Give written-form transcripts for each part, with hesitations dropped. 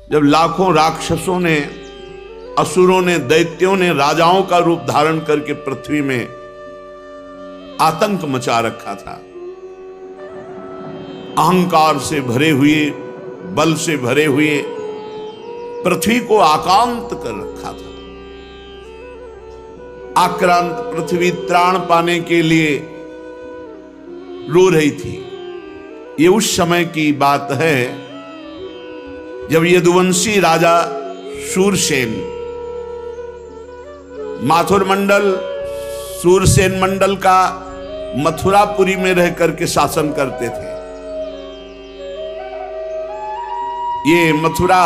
जब लाखों राक्षसों ने, असुरों ने, दैत्यों ने राजाओं का रूप धारण करके पृथ्वी में आतंक मचा रखा था, अहंकार से भरे हुए, बल से भरे हुए पृथ्वी को आक्रांत कर रखा था। आक्रांत पृथ्वी त्राण पाने के लिए रो रही थी। ये उस समय की बात है जब यदुवंशी राजा शूरसेन माथुर मंडल, शूरसेन मंडल का मथुरापुरी में रह करके शासन करते थे। ये मथुरा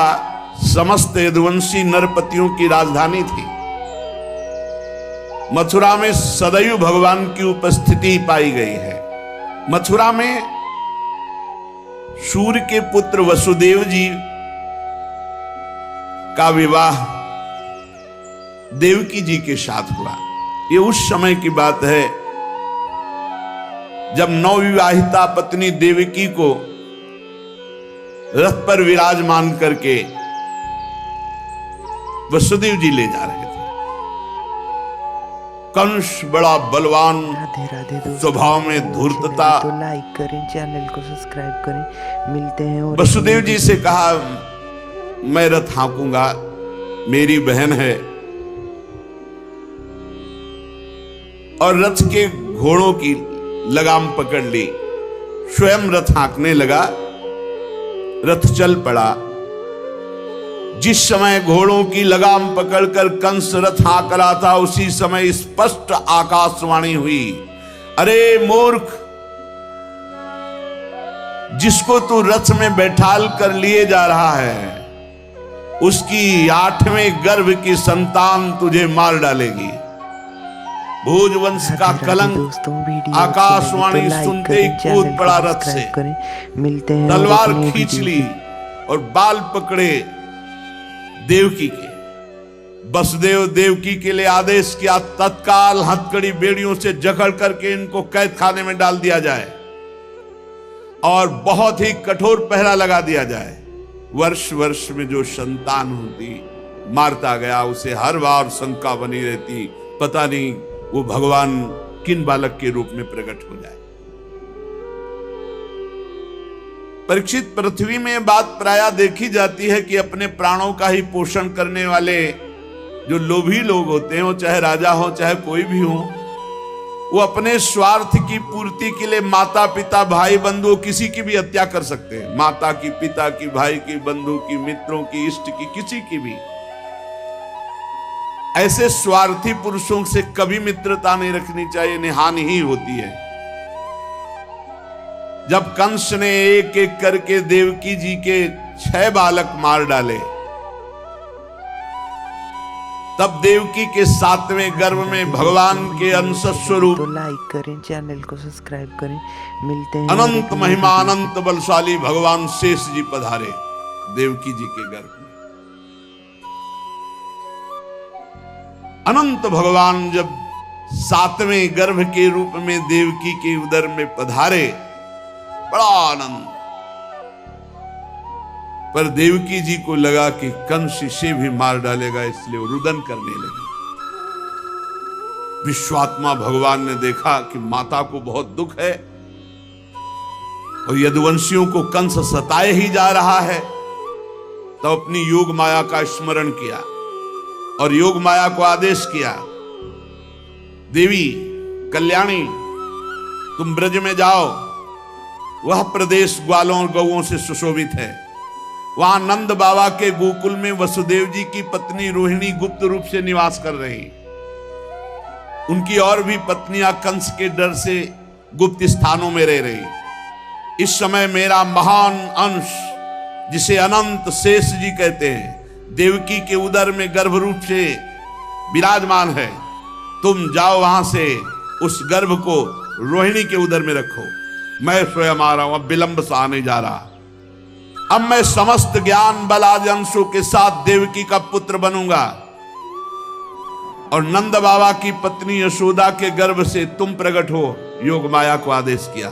समस्त यदुवंशी नरपतियों की राजधानी थी। मथुरा में सदैव भगवान की उपस्थिति पाई गई है। मथुरा में सूर्य के पुत्र वसुदेव जी का विवाह देवकी जी के साथ हुआ। ये उस समय की बात है जब नवविवाहिता पत्नी देवकी को रथ पर विराजमान करके वसुदेव जी ले जा रहे थे। कंस बड़ा बलवान, राधे राधे दोस्तों, स्वभाव में धूर्तता, तो लाइक करें, चैनल को सब्सक्राइब करें। मिलते हैं और वसुदेव जी से कहा मैं रथ हाँकूंगा, मेरी बहन है। और रथ के घोड़ों की लगाम पकड़ ली, स्वयं रथ हाँकने लगा। रथ चल पड़ा। जिस समय घोड़ों की लगाम पकड़कर कंस रथ हाँक रहा था, उसी समय स्पष्ट आकाशवाणी हुई, अरे मूर्ख, जिसको तू रथ में बैठाल कर लिए जा रहा है, उसकी 8वें गर्भ की संतान तुझे मार डालेगी। भोजवंश का कलंक आकाशवाणी सुनते ही कूद पड़ा रथ से, मिलते हैं, तलवार खींच ली और बाल पकड़े देवकी के। वसुदेव देवकी के लिए आदेश किया, तत्काल हथकड़ी बेड़ियों से जकड़ करके इनको कैद खाने में डाल दिया जाए और बहुत ही कठोर पहरा लगा दिया जाए। वर्ष वर्ष में जो संतान होती मारता गया, उसे हर बार शंका बनी रहती, पता नहीं वो भगवान किन बालक के रूप में प्रकट हो जाए। परीक्षित, पृथ्वी में बात प्रायः देखी जाती है कि अपने प्राणों का ही पोषण करने वाले जो लोभी लोग होते हैं, वो चाहे राजा हो चाहे कोई भी हो, वो अपने स्वार्थ की पूर्ति के लिए माता पिता भाई बंधु किसी की भी हत्या कर सकते हैं। माता की, पिता की, भाई की, बंधु की, मित्रों की, इष्ट की, किसी की भी। ऐसे स्वार्थी पुरुषों से कभी मित्रता नहीं रखनी चाहिए, नहीं हानि ही होती है। जब कंस ने एक एक करके देवकी जी के 6 बालक मार डाले, तब देवकी के 7वें गर्भ में भगवान के अंश स्वरूप, तो लाइक करें, चैनल को सब्सक्राइब करें। मिलते हैं, अनंत महिमा, अनंत बलशाली भगवान शेष जी पधारे देवकी जी के गर्भ में। अनंत भगवान जब 7वें गर्भ के रूप में देवकी के उदर में पधारे, बड़ा आनंद। पर देवकी जी को लगा कि कंस इसे भी मार डालेगा, इसलिए वो रुदन करने लगी। विश्वात्मा भगवान ने देखा कि माता को बहुत दुख है और यदुवंशियों को कंस सताए ही जा रहा है, तो अपनी योग माया का स्मरण किया और योग माया को आदेश किया, देवी कल्याणी, तुम ब्रज में जाओ, वह प्रदेश ग्वालों और गौओं से सुशोभित है। वहां नंद बाबा के गोकुल में वसुदेव जी की पत्नी रोहिणी गुप्त रूप से निवास कर रही। उनकी और भी पत्नियां कंस के डर से गुप्त स्थानों में रह रही। इस समय मेरा महान अंश, जिसे अनंत शेष जी कहते हैं, देवकी के उदर में गर्भ रूप से विराजमान है। तुम जाओ वहां से उस गर्भ को रोहिणी के उदर में रखो। मैं स्वयं आ रहा हूं, अब विलंब सा आने जा रहा। अब मैं समस्त ज्ञान बल आदि अंशों के साथ देवकी का पुत्र बनूंगा और नंद बाबा की पत्नी यशोदा के गर्भ से तुम प्रकट हो। योग माया को आदेश किया।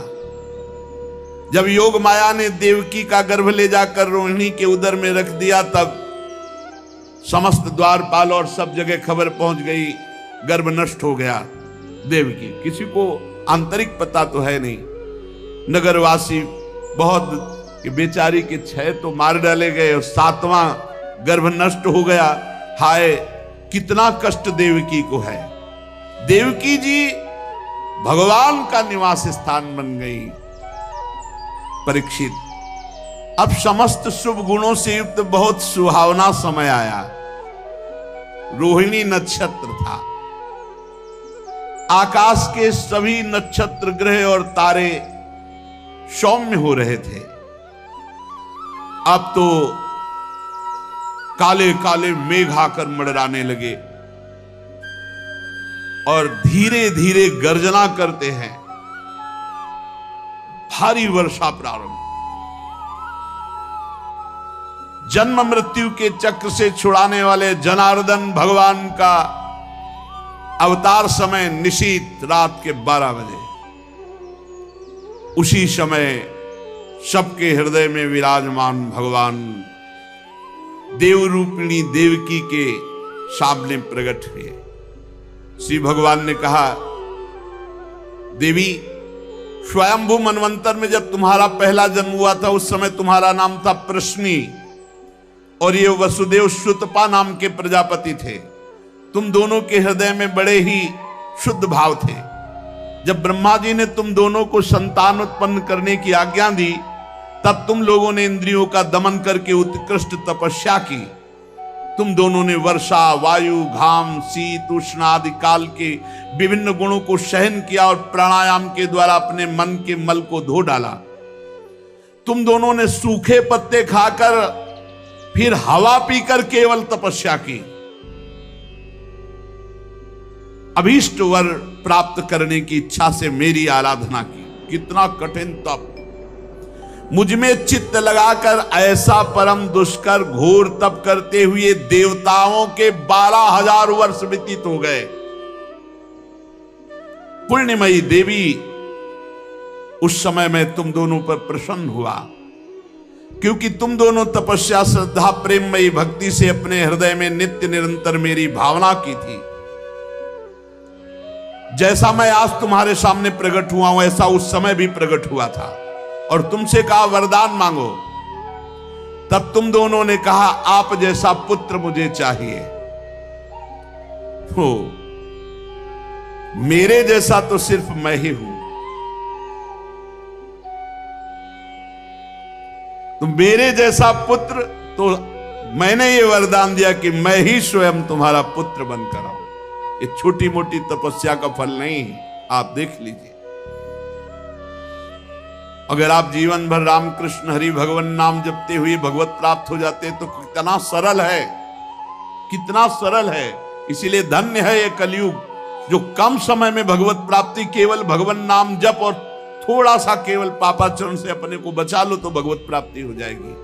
जब योग माया ने देवकी का गर्भ ले जाकर रोहिणी के उदर में रख दिया, तब समस्त द्वारपाल और सब जगह खबर पहुंच गई, गर्भ नष्ट हो गया देवकी। किसी को आंतरिक पता तो है नहीं, नगरवासी बहुत कि बेचारी के 6 तो मार डाले गए और 7वां गर्भ नष्ट हो गया। हाय कितना कष्ट देवकी को है। देवकी जी भगवान का निवास स्थान बन गई। परीक्षित, अब समस्त शुभ गुणों से युक्त बहुत सुहावना समय आया। रोहिणी नक्षत्र था, आकाश के सभी नक्षत्र ग्रह और तारे सौम्य हो रहे थे। अब तो काले काले मेघ आकर मंडराने लगे और धीरे धीरे गर्जना करते हैं। भारी वर्षा प्रारंभ। जन्म मृत्यु के चक्र से छुड़ाने वाले जनार्दन भगवान का अवतार समय निशीत रात के 12 बजे। उसी समय सबके हृदय में विराजमान भगवान देवरूपिणी देवकी के सामने प्रकट हुए। श्री भगवान ने कहा, देवी, स्वयंभू मनवंतर में जब तुम्हारा पहला जन्म हुआ था, उस समय तुम्हारा नाम था प्रश्नी और ये वसुदेव श्रुतपा नाम के प्रजापति थे। तुम दोनों के हृदय में बड़े ही शुद्ध भाव थे। जब ब्रह्मा जी ने तुम दोनों को संतान उत्पन्न करने की आज्ञा दी, तब तुम लोगों ने इंद्रियों का दमन करके उत्कृष्ट तपस्या की। तुम दोनों ने वर्षा, वायु, घाम, शीत, उष्ण आदि काल के विभिन्न गुणों को सहन किया और प्राणायाम के द्वारा अपने मन के मल को धो डाला। तुम दोनों ने सूखे पत्ते खाकर फिर हवा पीकर केवल तपस्या की। अभीष्ट वर प्राप्त करने की इच्छा से मेरी आराधना की। कितना कठिन तप। मुझ में चित्त लगाकर ऐसा परम दुष्कर घोर तप करते हुए देवताओं के 12,000 वर्ष व्यतीत हो गए। पुण्यमयी देवी, उस समय मैं तुम दोनों पर प्रसन्न हुआ, क्योंकि तुम दोनों तपस्या, श्रद्धा, प्रेममयी भक्ति से अपने हृदय में नित्य निरंतर मेरी भावना की थी। जैसा मैं आज तुम्हारे सामने प्रकट हुआ हूं, ऐसा उस समय भी प्रकट हुआ था और तुमसे कहा वरदान मांगो। तब तुम दोनों ने कहा, आप जैसा पुत्र मुझे चाहिए। हो, मेरे जैसा तो सिर्फ मैं ही हूं। तो मेरे जैसा पुत्र, तो मैंने ये वरदान दिया कि मैं ही स्वयं तुम्हारा पुत्र बनकर आऊं। ये छोटी मोटी तपस्या का फल नहीं, आप देख लीजिए। अगर आप जीवन भर रामकृष्ण हरि भगवान नाम जपते हुए भगवत प्राप्त हो जाते तो कितना सरल है, कितना सरल है। इसीलिए धन्य है ये कलयुग, जो कम समय में भगवत प्राप्ति, केवल भगवान नाम जप और थोड़ा सा केवल पापाचरण से अपने को बचा लो तो भगवत प्राप्ति हो जाएगी।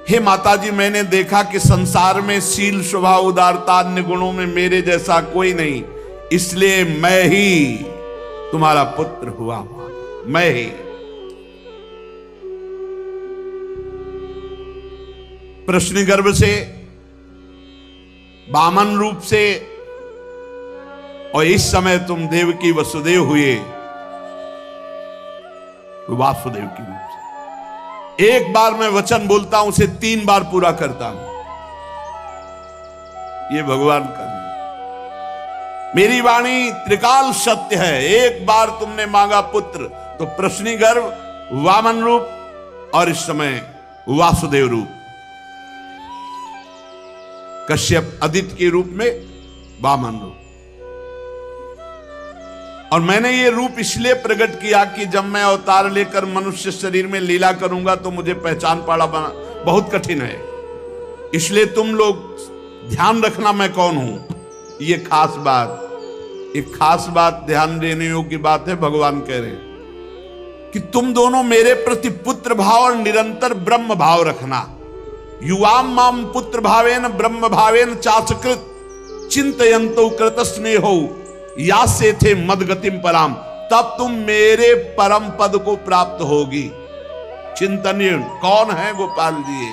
हे माता जी, मैंने देखा कि संसार में शील, स्वभाव, उदारता, अन्य गुणों में मेरे जैसा कोई नहीं, इसलिए मैं ही तुम्हारा पुत्र हुआ। मैं ही प्रश्न गर्भ से, वामन रूप से, और इस समय तुम देवकी वसुदेव हुए वासुदेव की रूप से। एक बार मैं वचन बोलता हूं, उसे 3 बार पूरा करता हूं। ये भगवान का मेरी वाणी त्रिकाल सत्य है। एक बार तुमने मांगा पुत्र, तो प्रश्नी गर्भ, वामन रूप और इस समय वासुदेव रूप, कश्यप आदित्य के रूप में वामन रूप। और मैंने ये रूप इसलिए प्रकट किया कि जब मैं अवतार लेकर मनुष्य शरीर में लीला करूंगा तो मुझे पहचान पाना बहुत कठिन है। इसलिए तुम लोग ध्यान रखना मैं कौन हूं। ये खास बात, एक खास बात ध्यान देने योग्य बात है। भगवान कह रहे हैं कि तुम दोनों मेरे प्रति पुत्र भाव और निरंतर ब्रह्म भाव रखना। युवाम माम पुत्र भावेन ब्रह्म भावेन चाचकृत चिंतयंतो कृत स्नेहो या से थे मदगतिम पराम तब तुम मेरे परम पद को प्राप्त होगी। चिंतनीय कौन है गोपाल जी,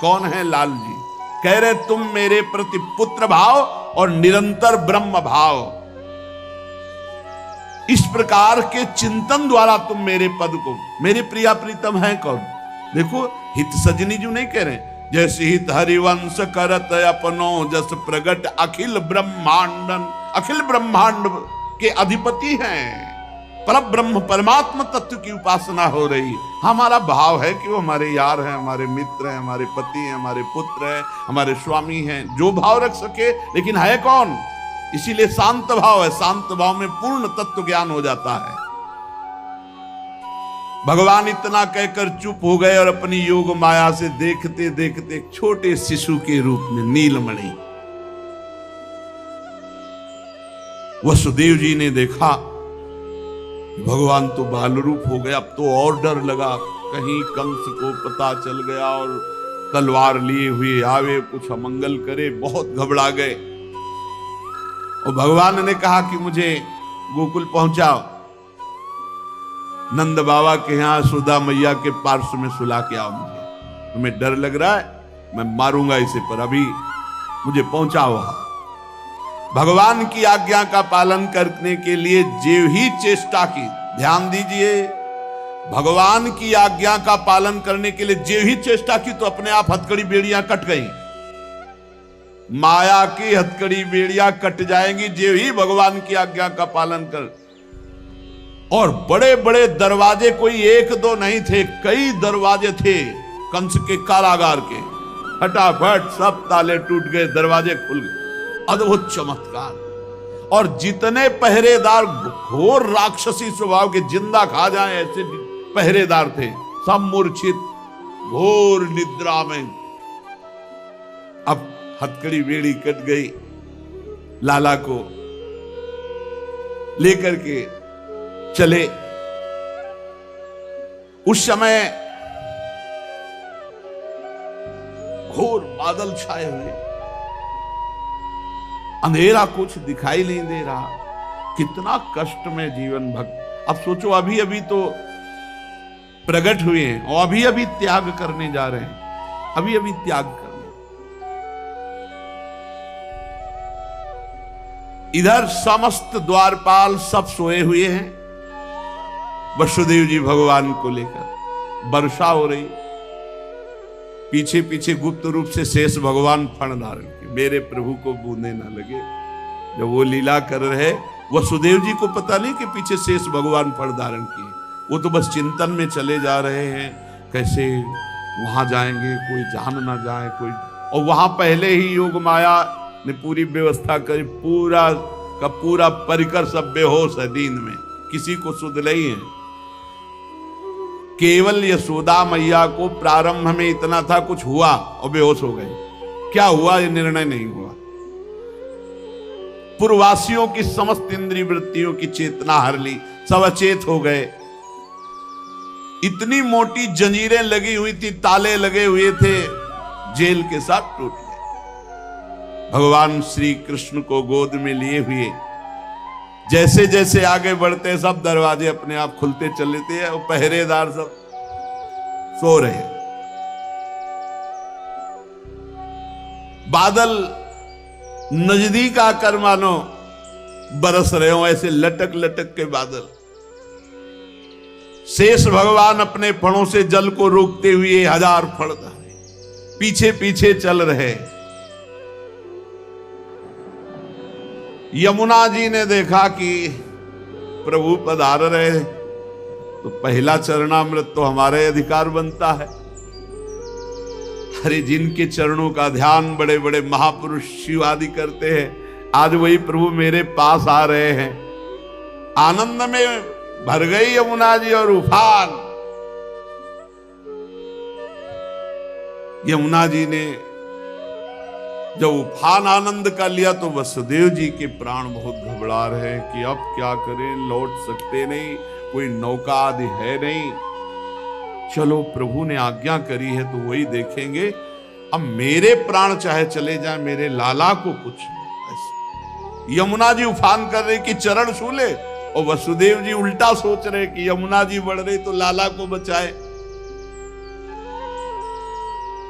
कौन है लाल जी? कह रहे तुम मेरे प्रति पुत्र भाव और निरंतर ब्रह्म भाव, इस प्रकार के चिंतन द्वारा तुम मेरे पद को, मेरे प्रिया प्रीतम है कौन? देखो हित सजनी जो नहीं कह रहे, जैसे हित हरिवंश करत अपनो जस प्रगट अखिल ब्रह्मांडन, अखिल ब्रह्मांड के अधिपति हैं, पर ब्रह्म परमात्मा तत्व की उपासना हो रही। हमारा भाव है कि वो हमारे यार हैं, हमारे मित्र हैं, हमारे पति हैं, हमारे पुत्र हैं, हमारे स्वामी हैं, जो भाव रख सके, लेकिन है कौन? इसीलिए शांत भाव है। शांत भाव में पूर्ण तत्व ज्ञान हो जाता है। भगवान इतना कहकर चुप हो गए और अपनी योग माया से देखते देखते एक छोटे शिशु के रूप में नीलमणि वसुदेव जी ने देखा भगवान तो बाल रूप हो गया। अब तो और डर लगा, कहीं कंस को पता चल गया और तलवार लिए हुए आवे कुछ अमंगल करे। बहुत घबरा गए और भगवान ने कहा कि मुझे गोकुल पहुंचाओ, नंद बाबा के यहां सुधा मैया के पार्श्व में सुला के आओ। मुझे तुम्हें डर लग रहा है, मैं मारूंगा इसे, पर अभी मुझे पहुंचाओ वहां। भगवान की आज्ञा का पालन करने के लिए जो ही चेष्टा की, ध्यान दीजिए, भगवान की आज्ञा का पालन करने के लिए जो ही चेष्टा की तो अपने आप हथकड़ी बेड़ियां कट गई। माया की हथकड़ी बेड़ियां कट जाएंगी जो ही भगवान की आज्ञा का पालन कर। और बड़े बड़े दरवाजे कोई एक दो नहीं थे, कई दरवाजे थे कंस के कारागार के। फटाफट सब ताले टूट गए, दरवाजे खुल गए। अद्भुत चमत्कार। और जितने पहरेदार घोर राक्षसी स्वभाव के, जिंदा खा जाए ऐसे पहरेदार थे, सब मूर्छित घोर निद्रा में। अब हथकड़ी बेड़ी कट गई, लाला को लेकर के चले। उस समय घोर बादल छाए हुए, अंधेरा, कुछ दिखाई नहीं दे रहा। कितना कष्ट में जीवन भक्त। अब सोचो, अभी अभी तो प्रकट हुए हैं और अभी अभी त्याग करने जा रहे हैं, अभी अभी त्याग करने। इधर समस्त द्वारपाल सब सोए हुए हैं, वसुदेव जी भगवान को लेकर। वर्षा हो रही, पीछे पीछे गुप्त रूप से शेष भगवान फण धारण के, मेरे प्रभु को बूंदे ना लगे। जब वो लीला कर रहे, वसुदेव जी को पता नहीं कि पीछे शेष भगवान फण धारण किए। वो तो बस चिंतन में चले जा रहे हैं, कैसे वहां जाएंगे, कोई जान ना जाए कोई। और वहां पहले ही योग माया ने पूरी व्यवस्था करी, पूरा का पूरा परिकर सब बेहोश है नींद में, किसी को सुध नहीं है। केवल यशोदा मैया को प्रारंभ में इतना था, कुछ हुआ और बेहोश हो गए। क्या हुआ ये निर्णय नहीं हुआ। पूर्ववासियों की समस्त इंद्रिय वृत्तियों की चेतना हर ली, सब अचेत हो गए। इतनी मोटी जंजीरें लगी हुई थी, ताले लगे हुए थे, जेल के साथ टूट गए। भगवान श्री कृष्ण को गोद में लिए हुए जैसे जैसे आगे बढ़ते, सब दरवाजे अपने आप खुलते चले थे और पहरेदार सब सो रहे। बादल नजदीक आकर मानो बरस रहे हो, ऐसे लटक लटक के बादल। शेष भगवान अपने फणों से जल को रोकते हुए 1000 फण पीछे पीछे चल रहे। यमुना जी ने देखा कि प्रभु पधार रहे, तो पहला चरणामृत तो हमारे अधिकार बनता है। अरे जिनके चरणों का ध्यान बड़े बड़े महापुरुष शिव आदि करते हैं, आज वही प्रभु मेरे पास आ रहे हैं। आनंद में भर गई यमुना जी और उफान। यमुना जी ने जब उफान आनंद का लिया तो वसुदेव जी के प्राण बहुत घबरा रहे हैं कि अब क्या करें, लौट सकते नहीं, कोई नौका आदि है नहीं। चलो प्रभु ने आज्ञा करी है तो वही देखेंगे। अब मेरे प्राण चाहे चले जाए, मेरे लाला को कुछ नहीं। यमुना जी उफान कर रही कि चरण छू ले, और वसुदेव जी उल्टा सोच रहे कि यमुना जी बढ़ रही तो लाला को बचाए।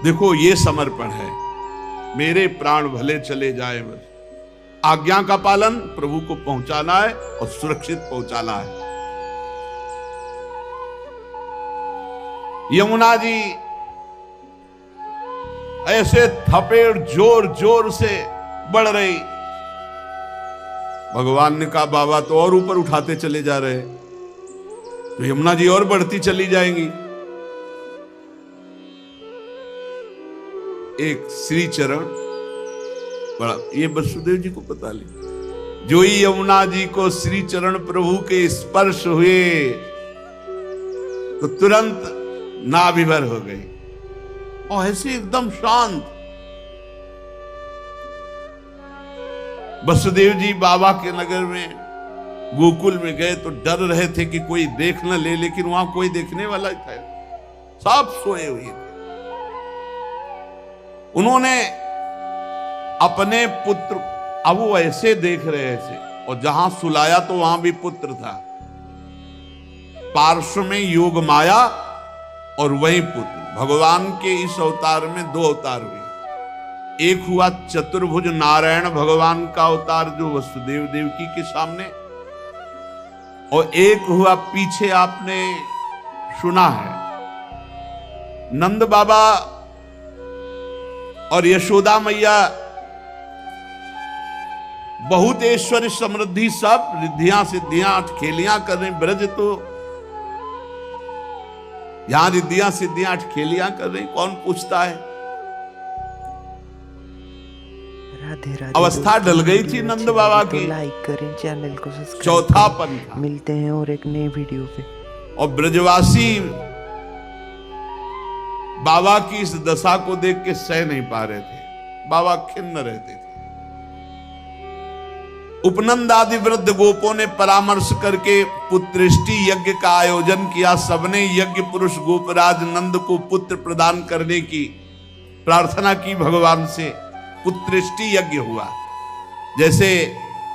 देखो ये समर्पण है, मेरे प्राण भले चले जाए, बस आज्ञा का पालन, प्रभु को पहुंचाना है और सुरक्षित पहुंचाना है। यमुना जी ऐसे थपेड़ जोर जोर से बढ़ रही, भगवान ने कहा बाबा तो और ऊपर उठाते चले जा रहे, तो यमुना जी और बढ़ती चली जाएंगी। एक श्री चरण बड़ा, ये वसुदेव जी को पता नहीं, जो ही यमुना जी को श्री चरण प्रभु के स्पर्श हुए तो तुरंत नाभिभर हो गई और ऐसे एकदम शांत। वसुदेव जी बाबा के नगर में गोकुल में गए तो डर रहे थे कि कोई देख न ले, लेकिन वहां कोई देखने वाला था, सब सोए हुए थे। उन्होंने अपने पुत्र, अब वो ऐसे देख रहे थे और जहां सुलाया तो वहां भी पुत्र था, पार्श्व में योग माया और वही पुत्र। भगवान के इस अवतार में दो अवतार हुए, एक हुआ चतुर्भुज नारायण भगवान का अवतार जो वसुदेव देवकी के सामने, और एक हुआ पीछे आपने सुना है नंद बाबा और यशोदा मैया, बहुत ऐश्वर्य समृद्धि सब रिद्धियां सिद्धियां अटखेलियां कर रहे। ब्रज तो यहां रिद्धियां सिद्धियां अटखेलियां कर रही, कौन पूछता है। राधे राधे। अवस्था डल गई थी नंद बाबा की, लाइक करें, चैनल को सब्सक्राइब, चौथापन था। मिलते हैं और एक नए वीडियो पे। और ब्रजवासी बाबा की इस दशा को देख के सह नहीं पा रहे थे, बाबा खिन्न रहते थे। उपनंद आदि वृद्ध गोपों ने परामर्श करके पुत्रेष्टि यज्ञ का आयोजन किया। सबने यज्ञ पुरुष गोपराज नंद को पुत्र प्रदान करने की प्रार्थना की भगवान से। पुत्रेष्टि यज्ञ हुआ। जैसे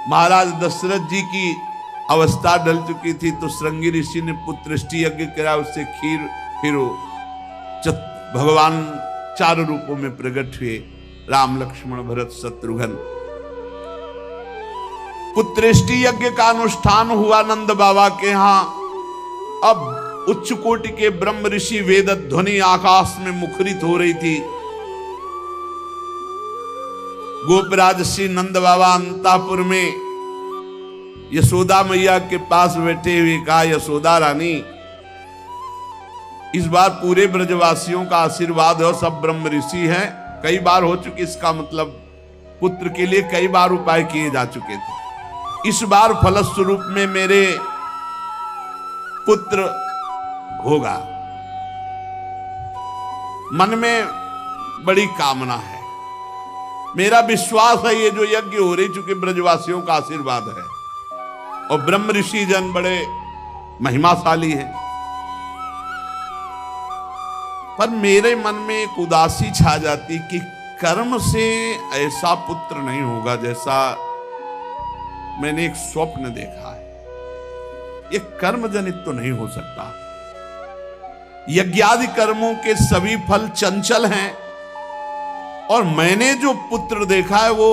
महाराज दशरथ जी की अवस्था डल चुकी थी तो श्रृंगी ऋषि ने पुत्रेष्टि यज्ञ करा, उससे खीर फिर भगवान 4 रूपों में प्रकट हुए, राम लक्ष्मण भरत शत्रुघ्न। पुत्रेष्टि यज्ञ का अनुष्ठान हुआ नंद बाबा के यहां। अब उच्च कोटि के ब्रह्म ऋषि वेद ध्वनि आकाश में मुखरित हो रही थी। गोपराज श्री नंद बाबा अंतापुर में यशोदा मैया के पास बैठे हुए कहा, यशोदा रानी इस बार पूरे ब्रजवासियों का आशीर्वाद है, सब ब्रह्म ऋषि हैं, कई बार हो चुकी, इसका मतलब पुत्र के लिए कई बार उपाय किए जा चुके थे। इस बार फलस्वरूप में मेरे पुत्र होगा। मन में बड़ी कामना है, मेरा विश्वास है ये जो यज्ञ हो रही, चूंकि ब्रजवासियों का आशीर्वाद है और ब्रह्म ऋषि जन बड़े महिमाशाली हैं, पर मेरे मन में एक उदासी छा जाती कि कर्म से ऐसा पुत्र नहीं होगा जैसा मैंने एक स्वप्न देखा है। ये कर्म जनित तो नहीं हो सकता। यज्ञादि कर्मों के सभी फल चंचल हैं और मैंने जो पुत्र देखा है वो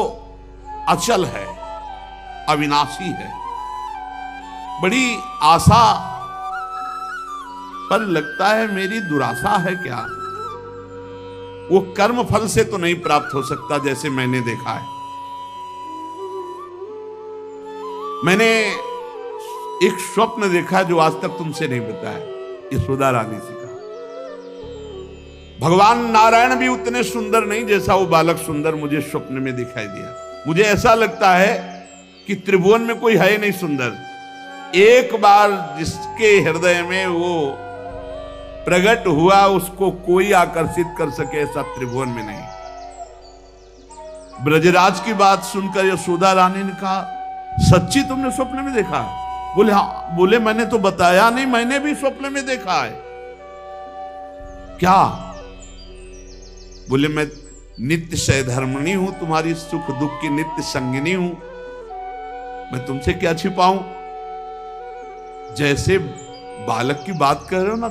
अचल है, अविनाशी है। बड़ी आशा, पर लगता है मेरी दुराशा है क्या। वो कर्म फल से तो नहीं प्राप्त हो सकता जैसे मैंने देखा है। मैंने एक स्वप्न देखा जो आज तक तुमसे नहीं बताया, यशोदा रानी से कहा। भगवान नारायण भी उतने सुंदर नहीं जैसा वो बालक सुंदर मुझे स्वप्न में दिखाई दिया। मुझे ऐसा लगता है कि त्रिभुवन में कोई है नहीं सुंदर। एक बार जिसके हृदय में वो प्रकट हुआ उसको कोई आकर्षित कर सके ऐसा त्रिभुवन में नहीं। ब्रजराज की बात सुनकर यशोदा रानी ने कहा, सच्ची तुमने स्वप्न में देखा? बोले हाँ। बोले मैंने तो बताया नहीं, मैंने भी स्वप्न में देखा है। क्या? बोले मैं नित्य सहधर्मिणी हूं, तुम्हारी सुख दुख की नित्य संगिनी हूं, मैं तुमसे क्या छिपाऊं। जैसे बालक की बात कर रहे हो ना,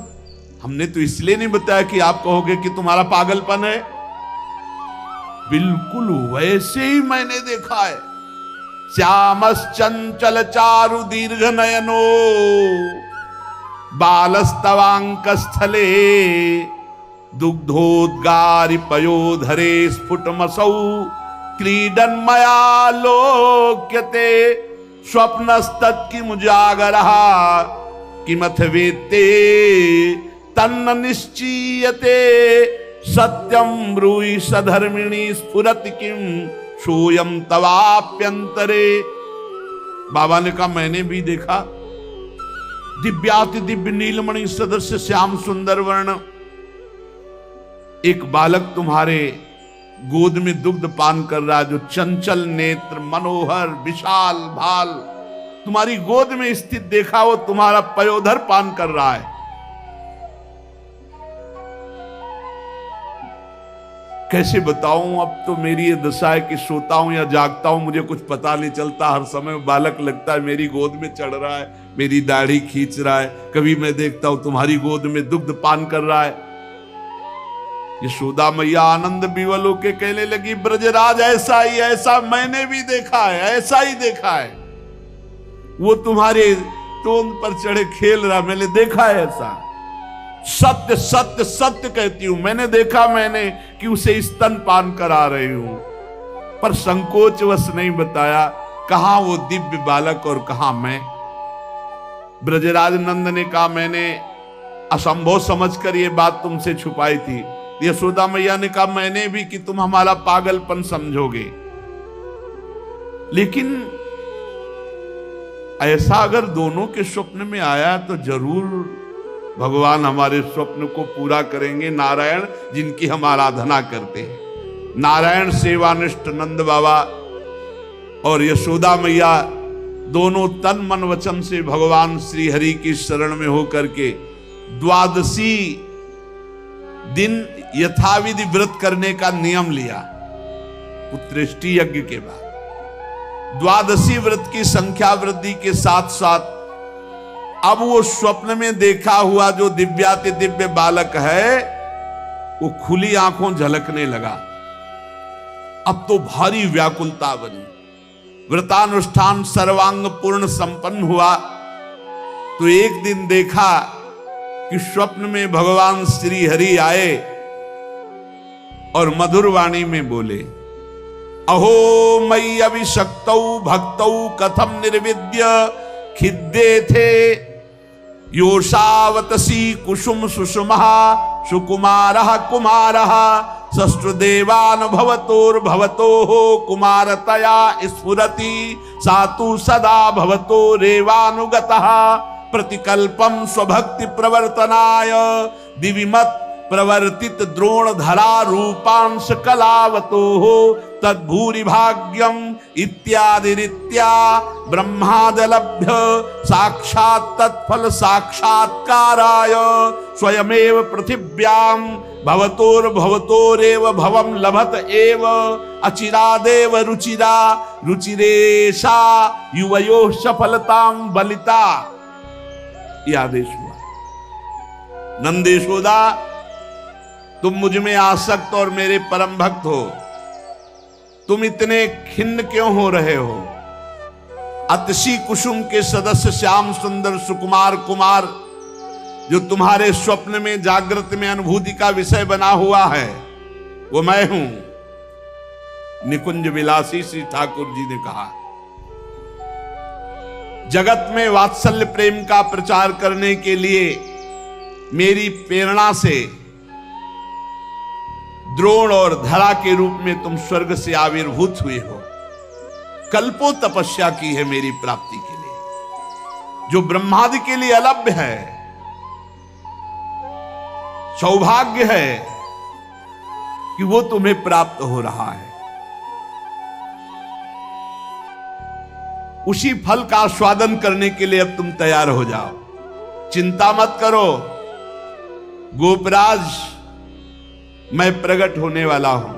हमने तो इसलिए नहीं बताया कि आप कहोगे कि तुम्हारा पागलपन है, बिल्कुल वैसे ही मैंने देखा है। श्यामस चंचल चारु दीर्घ नयनो बालस्तवांक स्थले दुग्धोद्गारि पयोधरे स्फुटमसौ क्रीडन मया लोक्यते स्वप्नस्तत्किमुजागरः किमथ वेत्ते तन्न निश्चीयते सत्यम ब्रूहि सधर्मिणी स्फुरति किम सोयम तवाप्यंतरे। बाबा ने कहा मैंने भी देखा, दिव्याति दिव्य नीलमणि सदस्य श्याम सुंदर वर्ण एक बालक तुम्हारे गोद में दुग्ध पान कर रहा है, जो चंचल नेत्र मनोहर विशाल भाल तुम्हारी गोद में स्थित देखा, वो तुम्हारा पयोधर पान कर रहा है। कैसे बताऊं, अब तो मेरी ये दशा है कि सोता हूं या जागता हूं मुझे कुछ पता नहीं चलता। हर समय बालक लगता है मेरी गोद में चढ़ रहा है, मेरी दाढ़ी खींच रहा है। कभी मैं देखता हूं तुम्हारी गोद में दुग्ध पान कर रहा है। यशोदा मैया आनंद विवल होके कहने लगी, ब्रजराज ऐसा ही, ऐसा मैंने भी देखा है, ऐसा ही देखा है। वो तुम्हारे तोंद पर चढ़े खेल रहा, मैंने देखा है ऐसा। सत्य सत्य सत्य कहती हूं, मैंने देखा मैंने कि उसे स्तन पान करा रही हूं, पर संकोचवश नहीं बताया कहां वो दिव्य बालक और कहां मैं। ब्रजराज नंद ने कहा मैंने असंभव समझकर ये बात तुमसे छुपाई थी। यशोदा मैया ने कहा मैंने भी कि तुम हमारा पागलपन समझोगे, लेकिन ऐसा अगर दोनों के स्वप्न में आया तो जरूर भगवान हमारे स्वप्न को पूरा करेंगे। नारायण जिनकी हम आराधना करते हैं, नारायण सेवानिष्ठ नंद बाबा और यशोदा मैया दोनों तन मन वचन से भगवान श्री हरि की शरण में होकर के द्वादशी दिन यथाविधि व्रत करने का नियम लिया। पुत्रेष्टि यज्ञ के बाद द्वादशी व्रत की संख्या वृद्धि के साथ साथ अब वो स्वप्न में देखा हुआ जो दिव्याति दिव्य बालक है वो खुली आंखों झलकने लगा। अब तो भारी व्याकुलता बनी। व्रतानुष्ठान सर्वांग पूर्ण संपन्न हुआ तो एक दिन देखा कि स्वप्न में भगवान श्री हरि आए और मधुर वाणी में बोले, अहो मयि अभिषक्तौ भक्तौ कथम निर्विद्य खिद्ये थे योषावतसी कुसुम सुषुमः सुकुमारः कुमारः सष्ट्देवान् भवतोर्भवतोः कुमारतया स्फुरति सातु सदा भवतो रेवानुगतः प्रतिकल्पम स्वभक्ति प्रवर्तनाय दिविमत प्रवर्तित द्रोण धरा रूपांश कलावतोः तद्भूरि भाग्यम इत्यादि रीत्या ब्रह्मादलभ्य साक्षात् तत्फल साक्षात्काराय स्वयमेव पृथिव्यां भवतोर्भवतोरेव भवं लभत एव अचिरादेव रुचिरा रुचिरेशा युवयोः सफलतां बलिता। यह आदेश हुआ, नंदेशोदा तुम मुझ में आसक्त और मेरे परम भक्त हो, तुम इतने खिन्न क्यों हो रहे हो? अतसी कुसुम के सदस्य श्याम सुंदर सुकुमार कुमार जो तुम्हारे स्वप्न में जागृत में अनुभूति का विषय बना हुआ है वो मैं हूं। निकुंज विलासी श्री ठाकुर जी ने कहा, जगत में वात्सल्य प्रेम का प्रचार करने के लिए मेरी प्रेरणा से द्रोण और धरा के रूप में तुम स्वर्ग से आविर्भूत हुए हो। कल्पों तपस्या की है मेरी प्राप्ति के लिए, जो ब्रह्मादि के लिए अलभ्य है। सौभाग्य है कि वो तुम्हें प्राप्त हो रहा है। उसी फल का आस्वादन करने के लिए अब तुम तैयार हो जाओ। चिंता मत करो गोपराज, मैं प्रकट होने वाला हूं।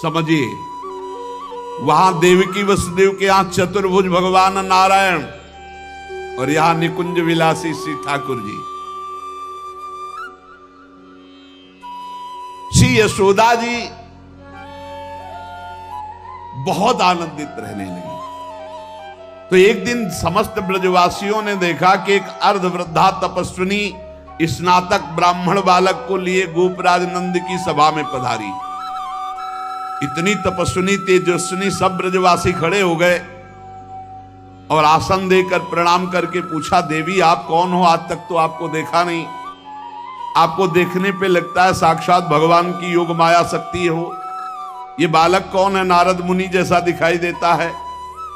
समझिए, वहां देवकी वसुदेव के यहां चतुर्भुज भगवान नारायण और यहां निकुंज विलासी श्री ठाकुर जी। श्री यशोदा जी बहुत आनंदित रहने लगी। तो एक दिन समस्त ब्रजवासियों ने देखा कि एक अर्धवृद्धा तपस्विनी स्नातक ब्राह्मण बालक को लिए गोपराज नंद की सभा में पधारी। इतनी तपस्विनी तेजस्विनी सब ब्रजवासी खड़े हो गए और आसन देकर प्रणाम करके पूछा, देवी आप कौन हो? आज तक तो आपको देखा नहीं। आपको देखने पे लगता है साक्षात भगवान की योग माया शक्ति हो। ये बालक कौन है? नारद मुनि जैसा दिखाई देता है।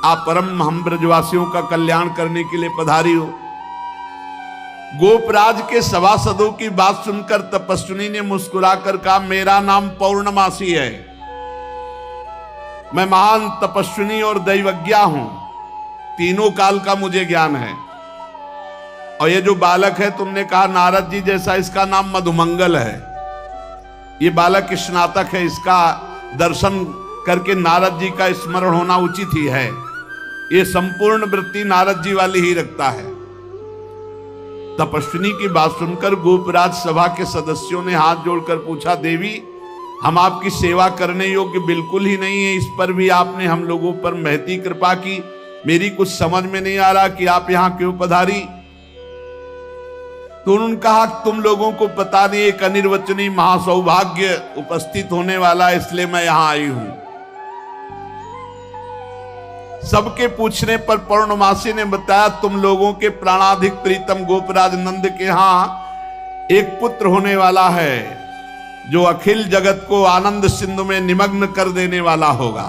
आप परम हम ब्रजवासियों का कल्याण करने के लिए पधारी हो। गोपराज के सभासदों की बात सुनकर तपस्विनी ने मुस्कुराकर कहा, मेरा नाम पौर्णमासी है। मैं महान तपस्विनी और दैवज्ञा हूं। तीनों काल का मुझे ज्ञान है। और ये जो बालक है, तुमने कहा नारद जी जैसा, इसका नाम मधुमंगल है। ये बालक स्नातक है। इसका दर्शन करके नारद जी का स्मरण होना उचित ही है। ये संपूर्ण वृत्ति नारद जी वाली ही रखता है। तपस्विनी की बात सुनकर गोपराज सभा के सदस्यों ने हाथ जोड़कर पूछा, देवी हम आपकी सेवा करने योग्य बिल्कुल ही नहीं है। इस पर भी आपने हम लोगों पर महती कृपा की। मेरी कुछ समझ में नहीं आ रहा कि आप यहां क्यों पधारी। तो उन्होंने कहा, तुम लोगों को पता नहीं, एक अनिर्वचनीय महासौभाग्य उपस्थित होने वाला है, इसलिए मैं यहां आई हूं। सबके पूछने पर पौर्णमासी ने बताया, तुम लोगों के प्राणाधिक प्रीतम गोपराज नंद के यहां एक पुत्र होने वाला है जो अखिल जगत को आनंद सिंधु में निमग्न कर देने वाला होगा।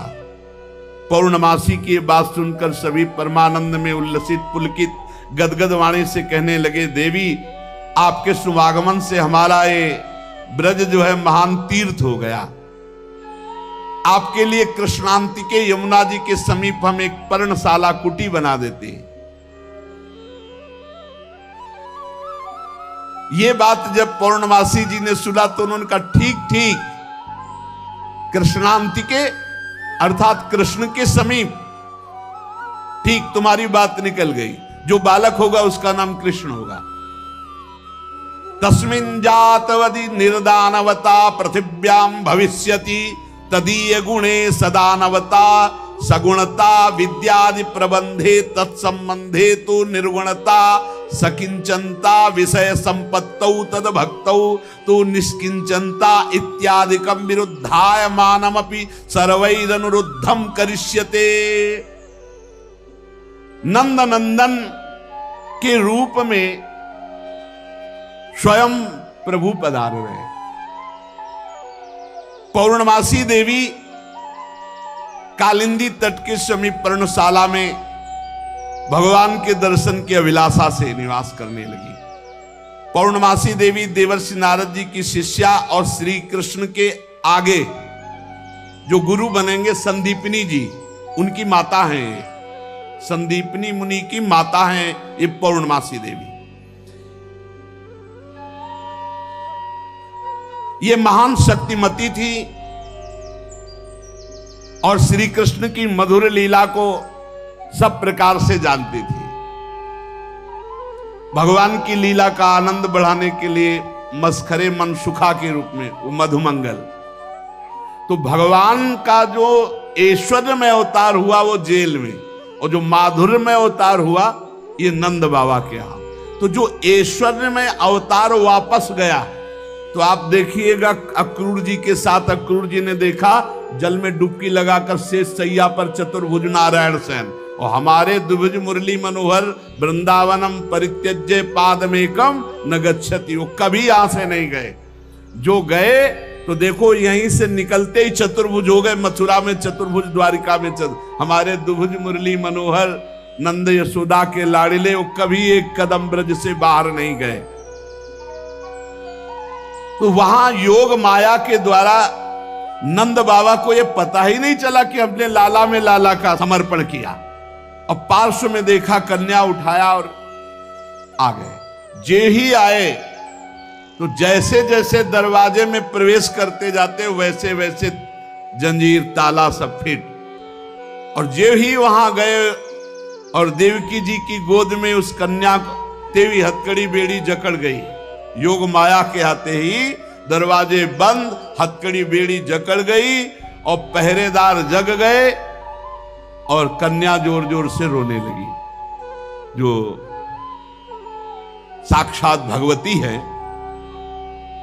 पौर्णमासी की बात सुनकर सभी परमानंद में उल्लसित पुलकित गदगद वाणी से कहने लगे, देवी आपके शुभागमन से हमारा ये ब्रज जो है महान तीर्थ हो गया। आपके लिए कृष्णांतिके यमुना जी के समीप हम एक पर्णशाला कुटी बना देते हैं। ये बात जब पौर्णमासी जी ने सुना तो उन्होंने कहा, ठीक ठीक, कृष्णांतिके अर्थात कृष्ण के समीप, ठीक तुम्हारी बात निकल गई। जो बालक होगा उसका नाम कृष्ण होगा। तस्मिन् जातवदि निर्दानवता पृथिव्याम भविष्यति तदीय गुणे सदानवता सगुणता विद्यादि प्रबंधे तत्संबंधे तो निर्गुणता सकिंचनता विषय संपत्तौ तद भक्तौ तो निष्किंचनता इत्यादिकं विरुद्धाय मानमपि सर्वैरनुरुद्धं करिष्यते। नंद नंदन के रूप में स्वयं प्रभु पधार रहे। पौर्णमासी देवी कालिंदी तट के समीप पर्णशाला में भगवान के दर्शन की अभिलाषा से निवास करने लगी। पौर्णमासी देवी देवर्षि नारद जी की शिष्या और श्री कृष्ण के आगे जो गुरु बनेंगे संदीपनी जी, उनकी माता हैं। संदीपनी मुनि की माता हैं ये पौर्णमासी देवी। ये महान शक्तिमती थी और श्री कृष्ण की मधुर लीला को सब प्रकार से जानती थी। भगवान की लीला का आनंद बढ़ाने के लिए मस्खरे मनसुखा के रूप में वो मधुमंगल। तो भगवान का जो ऐश्वर्य में अवतार हुआ वो जेल में, और जो माधुर्य में अवतार हुआ ये नंद बाबा के यहां। तो जो ऐश्वर्य में अवतार वापस गया, तो आप देखिएगा अक्रूर जी के साथ अक्रूर जी ने देखा जल में डुबकी लगाकर शेष सैया पर चतुर्भुज नारायण सेन, और हमारे द्विभुज मुरली मनोहर वृंदावनम परित्यज्य पादमेकम न गच्छति, वो कभी यहां से नहीं गए। जो गए तो देखो यहीं से निकलते ही चतुर्भुज हो गए। मथुरा में चतुर्भुज, द्वारिका में हमारे द्विभुज मुरली मनोहर नंद यशोदा के लाड़िले, वो कभी एक कदम ब्रज से बाहर नहीं गए। तो वहां योग माया के द्वारा नंद बाबा को यह पता ही नहीं चला कि हमने लाला में लाला का समर्पण किया, और पार्श्व में देखा, कन्या उठाया और आ गए। जे ही आए तो जैसे जैसे दरवाजे में प्रवेश करते जाते वैसे वैसे जंजीर ताला सब फिट, और जो ही वहां गए और देवकी जी की गोद में उस कन्या को तेवी हथकड़ी बेड़ी जकड़ गई। योग माया के आते ही दरवाजे बंद, हथकड़ी बेड़ी जकड़ गई और पहरेदार जग गए और कन्या जोर जोर से रोने लगी। जो साक्षात भगवती है।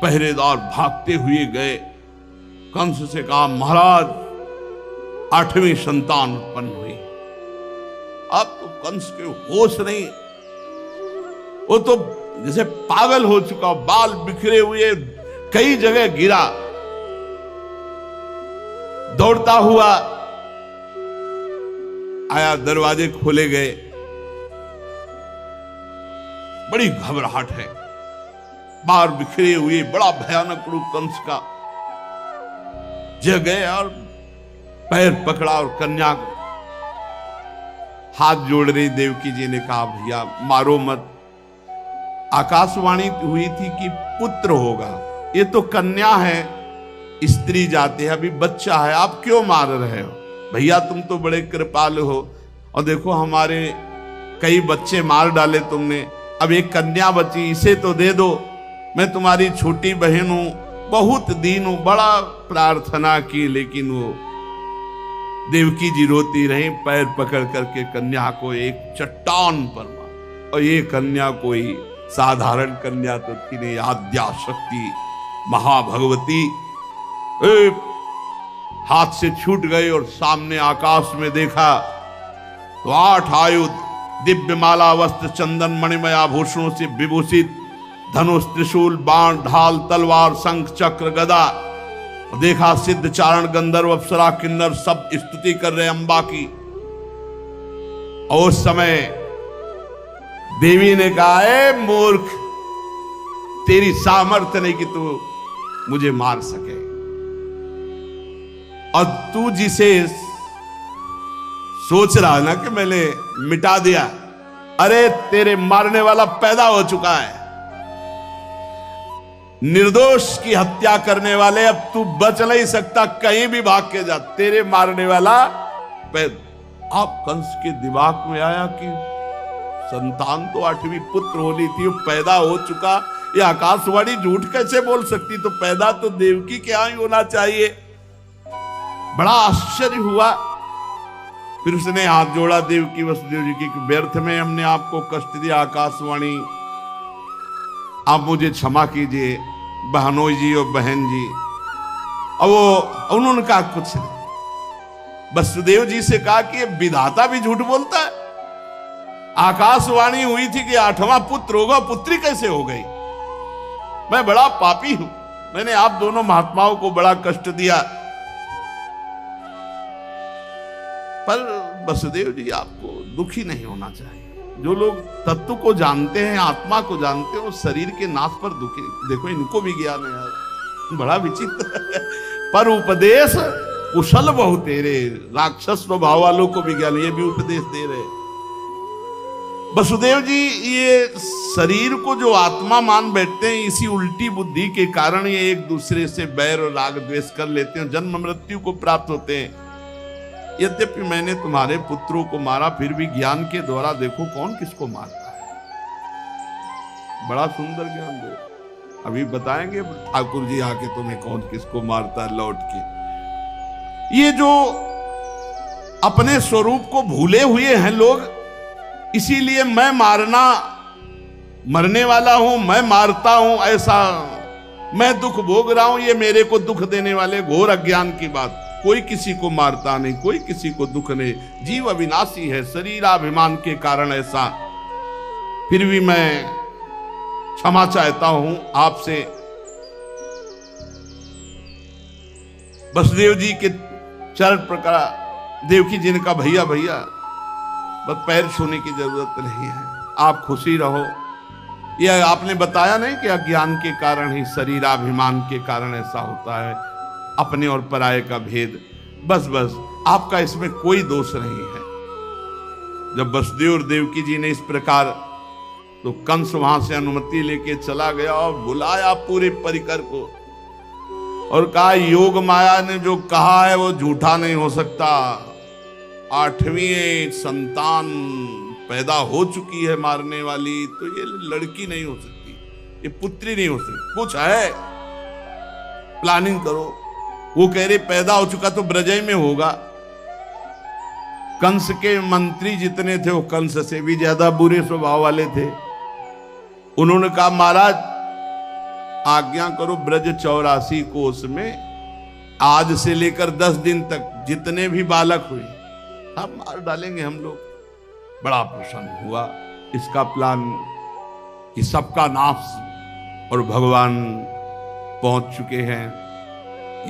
पहरेदार भागते हुए गए, कंस से कहा महाराज 8वीं संतान उत्पन्न हुई। अब तो कंस के होश नहीं, वो तो जैसे पागल हो चुका, बाल बिखरे हुए कई जगह गिरा, दौड़ता हुआ आया, दरवाजे खोले गए। बड़ी घबराहट है, बाल बिखरे हुए, बड़ा भयानक रूप कंस का। जग गए और पैर पकड़ा और कन्या को हाथ जोड़ रही देवकी जी ने कहा भैया मारो मत। आकाशवाणी हुई थी कि पुत्र होगा, ये तो कन्या है, स्त्री जाति है, अभी बच्चा है, आप क्यों मार रहे हो? भैया तुम तो बड़े कृपालु हो, और देखो हमारे कई बच्चे मार डाले तुमने, अब एक कन्या बची, इसे तो दे दो, मैं तुम्हारी छोटी बहन हूं, बहुत दीन हूं। बड़ा प्रार्थना की, लेकिन वो देवकी जी रोती रही, पैर पकड़ करके कन्या को एक चट्टान पर मार। और ये कन्या कोई साधारण कन्या तो थी नहीं, आद्या शक्ति महाभगवती। हाथ से छूट गई और सामने आकाश में देखा तो 8 आयुध, दिव्य माला वस्त्र चंदन मणिमय आभूषणों से विभूषित, धनुष त्रिशूल बाण ढाल तलवार शंख चक्र गदा। देखा सिद्ध चारण गंधर्व अप्सरा किन्नर सब स्तुति कर रहे अंबा की। और उस समय देवी ने कहा ए मूर्ख, तेरी सामर्थ्य नहीं कि तू मुझे मार सके, और तू जिसे सोच रहा है ना कि मैंने मिटा दिया, अरे तेरे मारने वाला पैदा हो चुका है। निर्दोष की हत्या करने वाले, अब तू बच नहीं सकता, कहीं भी भाग के जा, तेरे मारने वाला आप कंस के दिमाग में आया कि संतान तो 8वीं पुत्र होनी थी, पैदा हो चुका, ये आकाशवाणी झूठ कैसे बोल सकती? तो पैदा तो देवकी के यहां ही होना चाहिए। बड़ा आश्चर्य हुआ। फिर उसने हाथ जोड़ा देवकी वसुदेव जी की, व्यर्थ में हमने आपको कष्ट दिया आकाशवाणी, आप मुझे क्षमा कीजिए बहनोई जी और बहन जी। और वो उन्होंने कहा कुछ नहीं। वसुदेव जी से कहा कि ये विधाता भी झूठ बोलता है, आकाशवाणी हुई थी कि 8वां पुत्र होगा, पुत्री कैसे हो गई? मैं बड़ा पापी हूं, मैंने आप दोनों महात्माओं को बड़ा कष्ट दिया। पर वसुदेव जी आपको दुखी नहीं होना चाहिए। जो लोग तत्व को जानते हैं, आत्मा को जानते हैं, वो शरीर के नाश पर दुखी। देखो इनको भी ज्ञान है यार, बड़ा विचित्र पर उपदेश कुशल बहु तेरे, राक्षस स्वभाव वालों को भी ज्ञान, ये भी उपदेश दे रहे। वसुदेव जी ये शरीर को जो आत्मा मान बैठते हैं, इसी उल्टी बुद्धि के कारण ये एक दूसरे से बैर और राग द्वेष कर लेते हैं, जन्म मृत्यु को प्राप्त होते हैं। यद्यपि मैंने तुम्हारे पुत्रों को मारा, फिर भी ज्ञान के द्वारा देखो कौन किसको मारता है। बड़ा सुंदर ज्ञान दे, अभी बताएंगे ठाकुर जी आके तुम्हें कौन किसको मारता है लौट के। ये जो अपने स्वरूप को भूले हुए हैं लोग, इसीलिए मैं मरने वाला हूं, मैं मारता हूं, ऐसा मैं दुख भोग रहा हूं, ये मेरे को दुख देने वाले घोर अज्ञान की बात। कोई किसी को मारता नहीं, कोई किसी को दुख नहीं, जीव अविनाशी है, शरीराभिमान के कारण ऐसा। फिर भी मैं क्षमा चाहता हूं आपसे। वसुदेव जी के चरण पकड़ा, देवकी जी ने कहा भैया भैया बस पैर छूने की जरूरत नहीं है, आप खुशी रहो। यह आपने बताया नहीं कि अज्ञान के कारण ही, शरीराभिमान के कारण ऐसा होता है, अपने और पराये का भेद। बस बस आपका इसमें कोई दोष नहीं है। जब वसुदेव और देवकी जी ने इस प्रकार, तो कंस वहां से अनुमति लेके चला गया और बुलाया पूरे परिकर को और कहा योग माया ने जो कहा है वो झूठा नहीं हो सकता। 8वीं संतान पैदा हो चुकी है मारने वाली, तो ये लड़की नहीं हो सकती, ये पुत्री नहीं हो सकती, कुछ है, प्लानिंग करो। वो कह रहे पैदा हो चुका तो ब्रजय में होगा। कंस के मंत्री जितने थे वो कंस से भी ज्यादा बुरे स्वभाव वाले थे। उन्होंने कहा महाराज आज्ञा करो, ब्रज 84 कोस में आज से लेकर 10 दिन तक जितने भी बालक हुए सब मार डालेंगे हम लोग। बड़ा प्रसन्न हुआ इसका प्लान कि सबका नाश, और भगवान पहुंच चुके हैं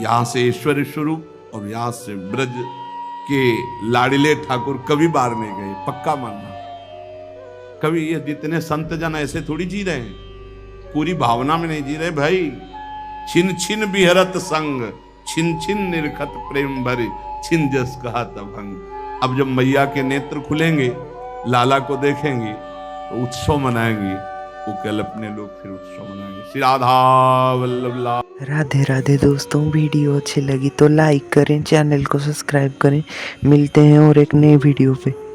यहां से ईश्वर स्वरूप, और यहां से ब्रज के लाडिले ठाकुर कभी बाहर नहीं गए, पक्का मानना। कभी ये जितने संत जन ऐसे थोड़ी जी रहे हैं, पूरी भावना में नहीं जी रहे भाई। छिन छिन बिहरत संग, छिन छिन निरखत प्रेम भरे, छिन जस कहा तभंग। अब जब मैया के नेत्र खुलेंगे, लाला को देखेंगे तो उत्सव मनाएंगे, वो कल अपने लोग फिर उत्सव मनाएंगे। श्री राधा वल्लभ लाल। राधे राधे दोस्तों, वीडियो अच्छी लगी तो लाइक करें, चैनल को सब्सक्राइब करें। मिलते हैं और एक नए वीडियो पे।